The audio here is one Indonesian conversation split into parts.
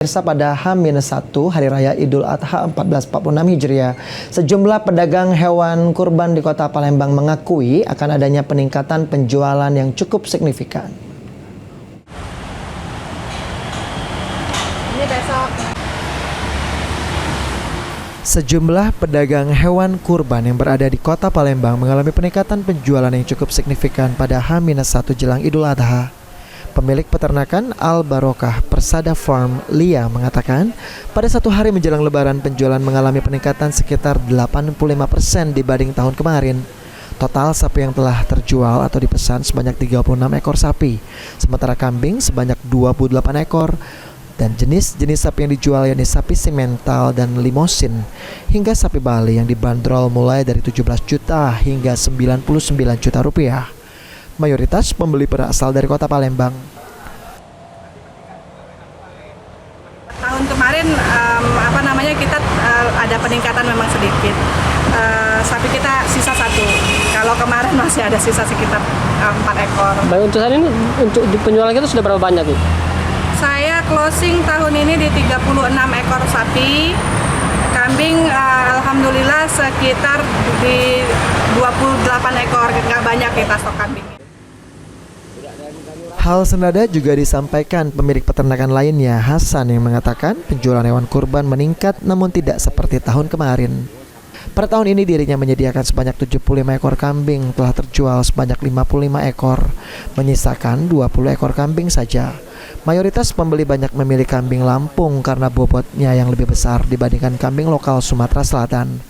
Pemirsa, pada H-1 Hari Raya Idul Adha 1446 Hijriah, sejumlah pedagang hewan kurban di Kota Palembang mengakui akan adanya peningkatan penjualan yang cukup signifikan. Sejumlah pedagang hewan kurban yang berada di Kota Palembang mengalami peningkatan penjualan yang cukup signifikan pada H-1 jelang Idul Adha. Pemilik peternakan Al Barokah Persada Farm, Lia, mengatakan pada satu hari menjelang Lebaran penjualan mengalami peningkatan sekitar 85% dibanding tahun kemarin. Total sapi yang telah terjual atau dipesan sebanyak 36 ekor sapi, sementara kambing sebanyak 28 ekor. Dan jenis-jenis sapi yang dijual yakni sapi simental dan limosin, hingga sapi Bali yang dibanderol mulai dari 17 juta hingga 99 juta rupiah. Mayoritas pembeli berasal dari Kota Palembang. Tahun kemarin kita ada peningkatan memang sedikit. Sapi kita sisa 1. Kalau kemarin masih ada sisa sekitar 4 ekor. Baik, untuk saat ini untuk penjualan kita sudah berapa banyak, Bu? Saya closing tahun ini di 36 ekor sapi. Kambing alhamdulillah sekitar di 28 ekor. Nggak banyak kita stok kambing. Hal senada juga disampaikan pemilik peternakan lainnya, Hasan, yang mengatakan penjualan hewan kurban meningkat namun tidak seperti tahun kemarin. Pada tahun ini dirinya menyediakan sebanyak 75 ekor kambing, telah terjual sebanyak 55 ekor, menyisakan 20 ekor kambing saja. Mayoritas pembeli banyak memilih kambing Lampung karena bobotnya yang lebih besar dibandingkan kambing lokal Sumatera Selatan.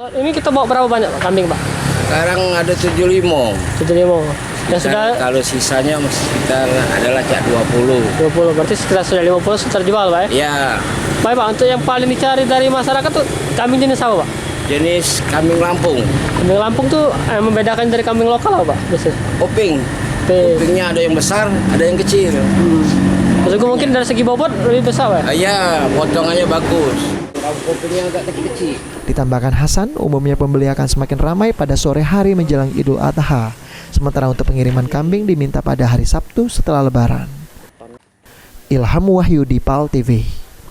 Ini kita bawa berapa banyak kambing, Pak? Sekarang ada 75. 75. Dan sudah Kalau sisanya sekitar adalah 20. 20, berarti sekitar sudah 50 sudah terjual, Pak? Ya, Baik, Pak, untuk yang paling dicari dari masyarakat tuh kambing jenis apa, Pak? jenis kambing Lampung. Kambing Lampung tuh membedakan dari kambing lokal apa, Pak? Biasanya. Kuping. Oke. Kupingnya ada yang besar, ada yang kecil. Maksudku mungkin dari segi bobot lebih besar, Pak? Ya, potongannya bagus. Kupingnya agak kecil. Ditambahkan Hasan, umumnya pembeli akan semakin ramai pada sore hari menjelang Idul Adha. Sementara untuk pengiriman kambing diminta pada hari Sabtu setelah Lebaran. Ilham Wahyudi, PAL TV.